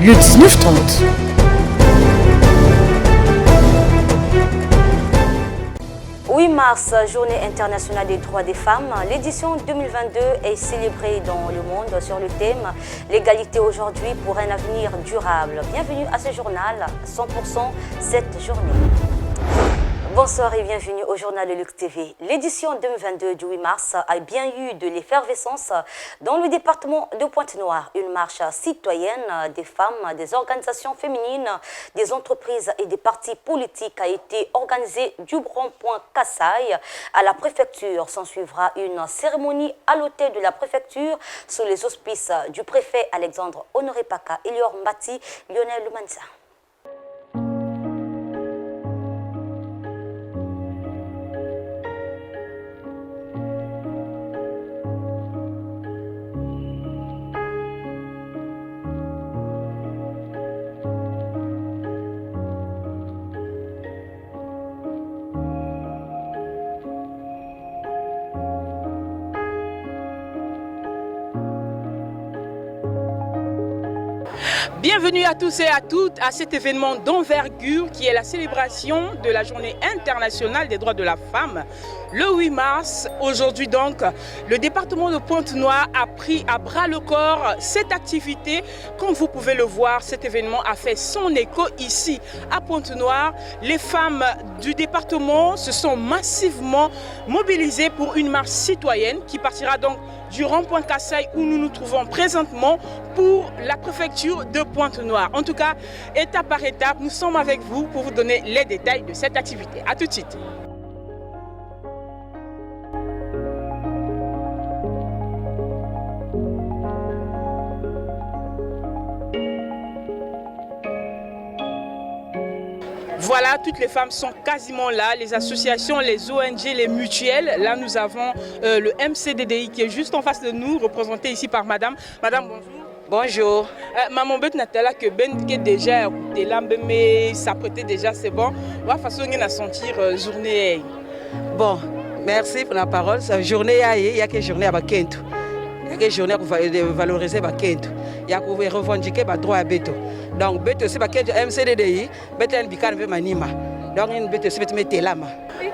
le 19-30. « 8 mars, Journée internationale des droits des femmes. L'édition 2022 est célébrée dans le monde sur le thème « L'égalité aujourd'hui pour un avenir durable ». Bienvenue à ce journal, 100% cette journée. Bonsoir et bienvenue au journal de Luxe TV. L'édition 2022 du 8 mars a bien eu de l'effervescence dans le département de Pointe-Noire. Une marche citoyenne des femmes, des organisations féminines, des entreprises et des partis politiques a été organisée du rond-point Kassai à la préfecture. S'en suivra une cérémonie à l'hôtel de la préfecture sous les auspices du préfet Alexandre Honoré Paka, Elior Mbati, Lionel Lumanza. Bienvenue à tous et à toutes à cet événement d'envergure qui est la célébration de la Journée internationale des droits de la femme. Le 8 mars, aujourd'hui donc, le département de Pointe-Noire a pris à bras le corps cette activité. Comme vous pouvez le voir, cet événement a fait son écho ici à Pointe-Noire. Les femmes du département se sont massivement mobilisées pour une marche citoyenne qui partira donc du rond-point Kassai où nous nous trouvons présentement pour la préfecture de Pointe-Noire. En tout cas, étape par étape, nous sommes avec vous pour vous donner les détails de cette activité. A tout de suite. Voilà, toutes les femmes sont quasiment là, les associations, les ONG, les mutuelles. Là, nous avons le MCDDI qui est juste en face de nous, représenté ici par madame. Madame, bonjour. Bonjour. Maman Bet Natala que Ben qui déjà écouté là, mais s'apprêter déjà, c'est bon. On va façon à sentir journée. Bon, merci pour la parole. Cette journée, il y a que journée à Bakento. Il y a que journée pour valoriser Bakento. Il y a pour revendiquer le droit à Beto. Donc, Beto, c'est Bakento MCDDI, Beto Nbikan Manima. Donc, une Beto, c'est Beto Lama.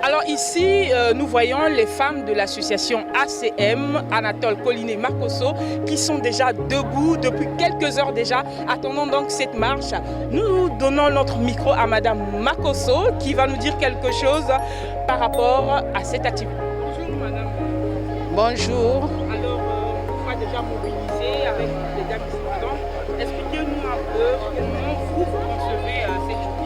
Alors ici, nous voyons les femmes de l'association ACM, Anatole Collinet Makosso, qui sont déjà debout depuis quelques heures déjà, attendant donc cette marche. Nous donnons notre micro à madame Makosso qui va nous dire quelque chose par rapport à cette activité. Bonjour madame. Bonjour. Alors, on va déjà mobiliser avec les dames qui sont dedans. Expliquez-nous un peu comment vous concevez cette journée.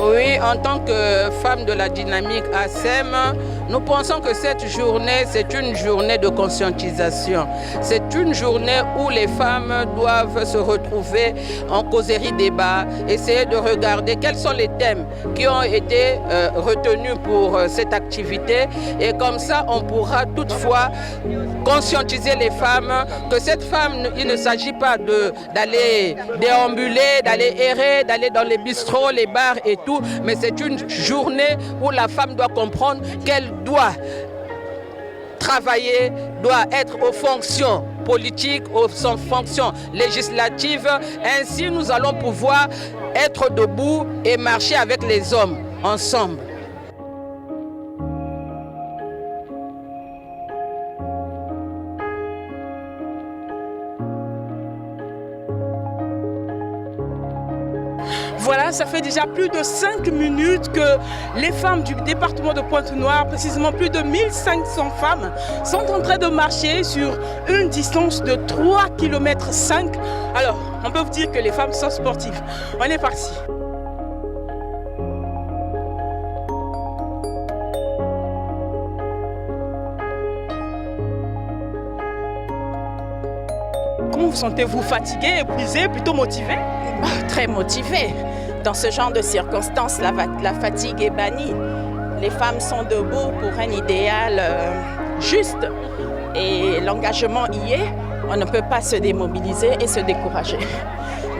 Oui, en tant que femme de la dynamique ACM, nous pensons que cette journée, c'est une journée de conscientisation. C'est une journée où les femmes doivent se retrouver en causerie débat, essayer de regarder quels sont les thèmes qui ont été retenus pour cette activité. Et comme ça, on pourra toutefois conscientiser les femmes que cette femme, il ne s'agit pas d'aller déambuler, d'aller errer, d'aller dans les bistrots, les bars et tout, mais c'est une journée où la femme doit comprendre qu'elle doit travailler, doit être aux fonctions politiques, aux fonctions législatives. Ainsi, nous allons pouvoir être debout et marcher avec les hommes ensemble. Voilà, ça fait déjà plus de 5 minutes que les femmes du département de Pointe-Noire, précisément plus de 1500 femmes, sont en train de marcher sur une distance de 3,5 km. Alors, on peut vous dire que les femmes sont sportives. On est parti. Comment vous sentez-vous? Fatiguée, épuisée, plutôt motivée? Très motivée. Dans ce genre de circonstances, la fatigue est bannie. Les femmes sont debout pour un idéal juste et l'engagement y est. On ne peut pas se démobiliser et se décourager.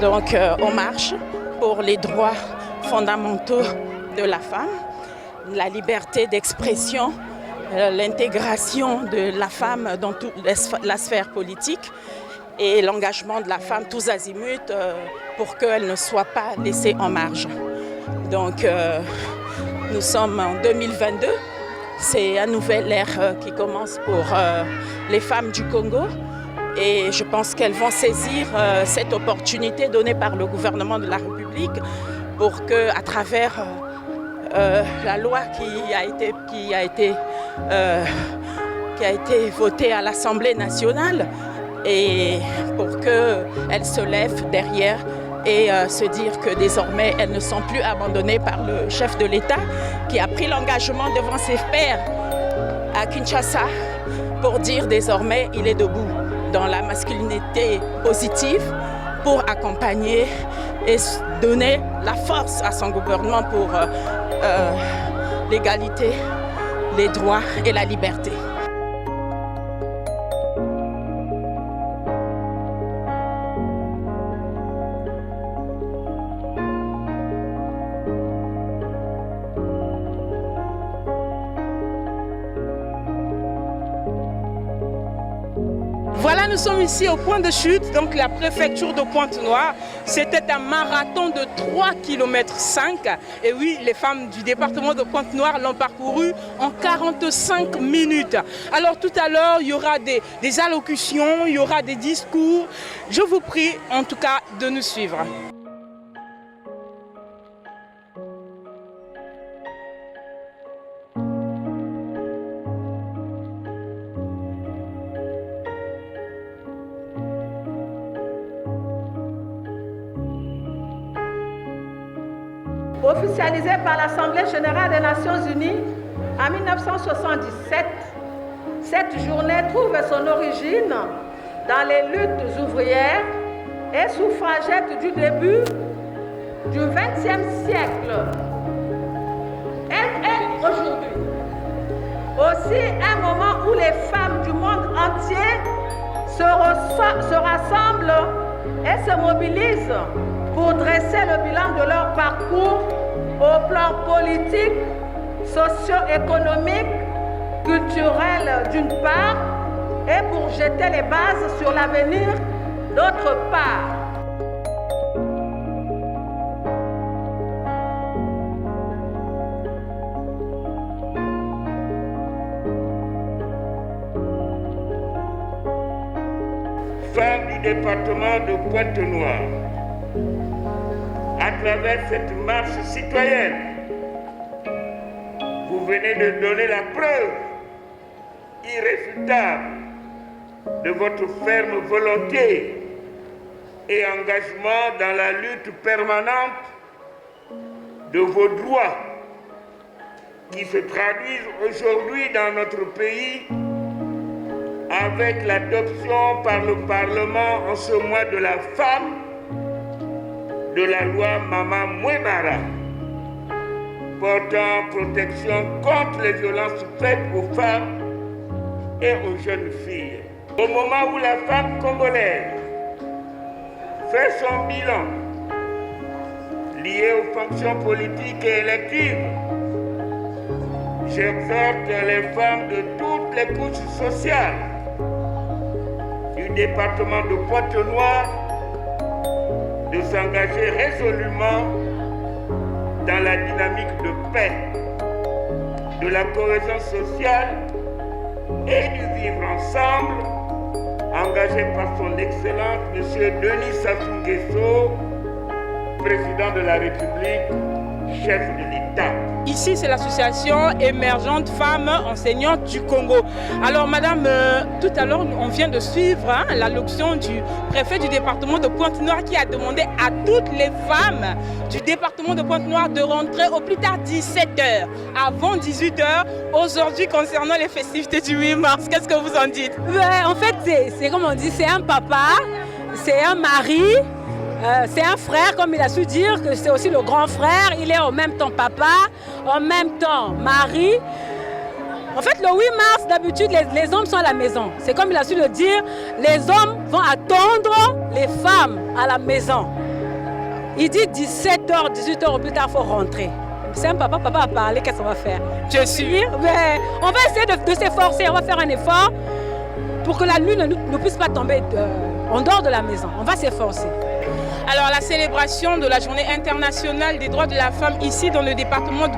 Donc on marche pour les droits fondamentaux de la femme, la liberté d'expression, l'intégration de la femme dans toute la sphère politique et l'engagement de la femme tous azimuts pour qu'elles ne soient pas laissées en marge. Donc nous sommes en 2022, c'est une nouvelle ère qui commence pour les femmes du Congo et je pense qu'elles vont saisir cette opportunité donnée par le gouvernement de la République pour qu'à travers la loi qui a été votée à l'Assemblée nationale et pour qu'elles se lèvent derrière et se dire que désormais elles ne sont plus abandonnées par le chef de l'État qui a pris l'engagement devant ses pairs à Kinshasa pour dire désormais il est debout dans la masculinité positive pour accompagner et donner la force à son gouvernement pour l'égalité, les droits et la liberté. Voilà, nous sommes ici au point de chute, donc la préfecture de Pointe-Noire. C'était un marathon de 3,5 km. Et oui, les femmes du département de Pointe-Noire l'ont parcouru en 45 minutes. Alors tout à l'heure, il y aura des allocutions, il y aura des discours. Je vous prie en tout cas de nous suivre. Officialisée par l'Assemblée générale des Nations unies en 1977, cette journée trouve son origine dans les luttes ouvrières et suffragettes du début du XXe siècle. Elle est aujourd'hui aussi un moment où les femmes du monde entier se rassemblent et se mobilisent pour dresser le bilan de leur parcours au plan politique, socio-économique, culturel d'une part, et pour jeter les bases sur l'avenir d'autre part. Femmes du département de Pointe-Noire, à travers cette marche citoyenne, vous venez de donner la preuve irréfutable de votre ferme volonté et engagement dans la lutte permanente de vos droits qui se traduisent aujourd'hui dans notre pays avec l'adoption par le Parlement en ce mois de la femme de la loi Mama Mouemara portant protection contre les violences faites aux femmes et aux jeunes filles. Au moment où la femme congolaise fait son bilan lié aux fonctions politiques et électives, j'exhorte les femmes de toutes les couches sociales du département de Pointe-Noire de s'engager résolument dans la dynamique de paix, de la cohésion sociale et du vivre ensemble, engagé par son Excellence M. Denis Sassou Nguesso, président de la République, chef de l'État. Ici, c'est l'association émergente femmes enseignantes du Congo. Alors, madame, tout à l'heure, on vient de suivre l'allocution du préfet du département de Pointe-Noire qui a demandé à toutes les femmes du département de Pointe-Noire de rentrer au plus tard 17h, avant 18h, aujourd'hui concernant les festivités du 8 mars. Qu'est-ce que vous en dites? En fait, c'est comme on dit, c'est un papa, c'est un mari, c'est un frère, comme il a su dire, que c'est aussi le grand frère. Il est en même temps papa, en même temps mari. En fait, le 8 mars, d'habitude, les hommes sont à la maison. C'est comme il a su le dire, les hommes vont attendre les femmes à la maison. Il dit 17h, 18h au plus tard, il faut rentrer. C'est un papa a parlé, qu'est-ce qu'on va faire? Je suis. Mais on va essayer de s'efforcer, on va faire un effort pour que la nuit ne puisse pas tomber en dehors de la maison. On va s'efforcer. Alors la célébration de la Journée internationale des droits de la femme ici dans le département de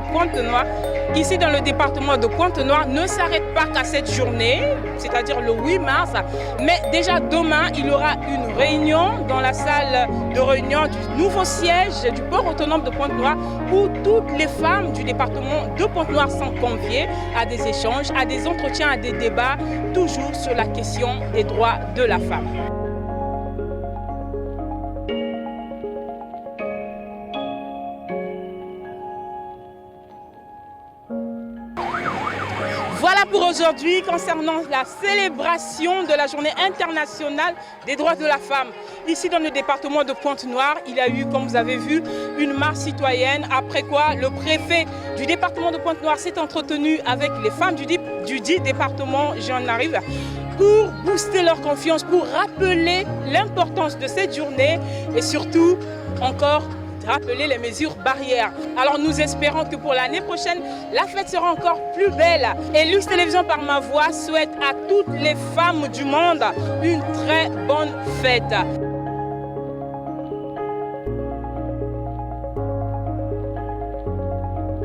Pointe-Noire, ne s'arrête pas qu'à cette journée, c'est-à-dire le 8 mars, mais déjà demain, il y aura une réunion dans la salle de réunion du nouveau siège du port autonome de Pointe-Noire où toutes les femmes du département de Pointe-Noire sont conviées à des échanges, à des entretiens, à des débats, toujours sur la question des droits de la femme. Voilà pour aujourd'hui concernant la célébration de la Journée internationale des droits de la femme. Ici dans le département de Pointe-Noire, il y a eu, comme vous avez vu, une marche citoyenne. Après quoi, le préfet du département de Pointe-Noire s'est entretenu avec les femmes du dit département, j'en arrive, pour booster leur confiance, pour rappeler l'importance de cette journée et surtout encore rappeler les mesures barrières. Alors nous espérons que pour l'année prochaine, la fête sera encore plus belle. Et Lux Télévision par ma voix souhaite à toutes les femmes du monde une très bonne fête.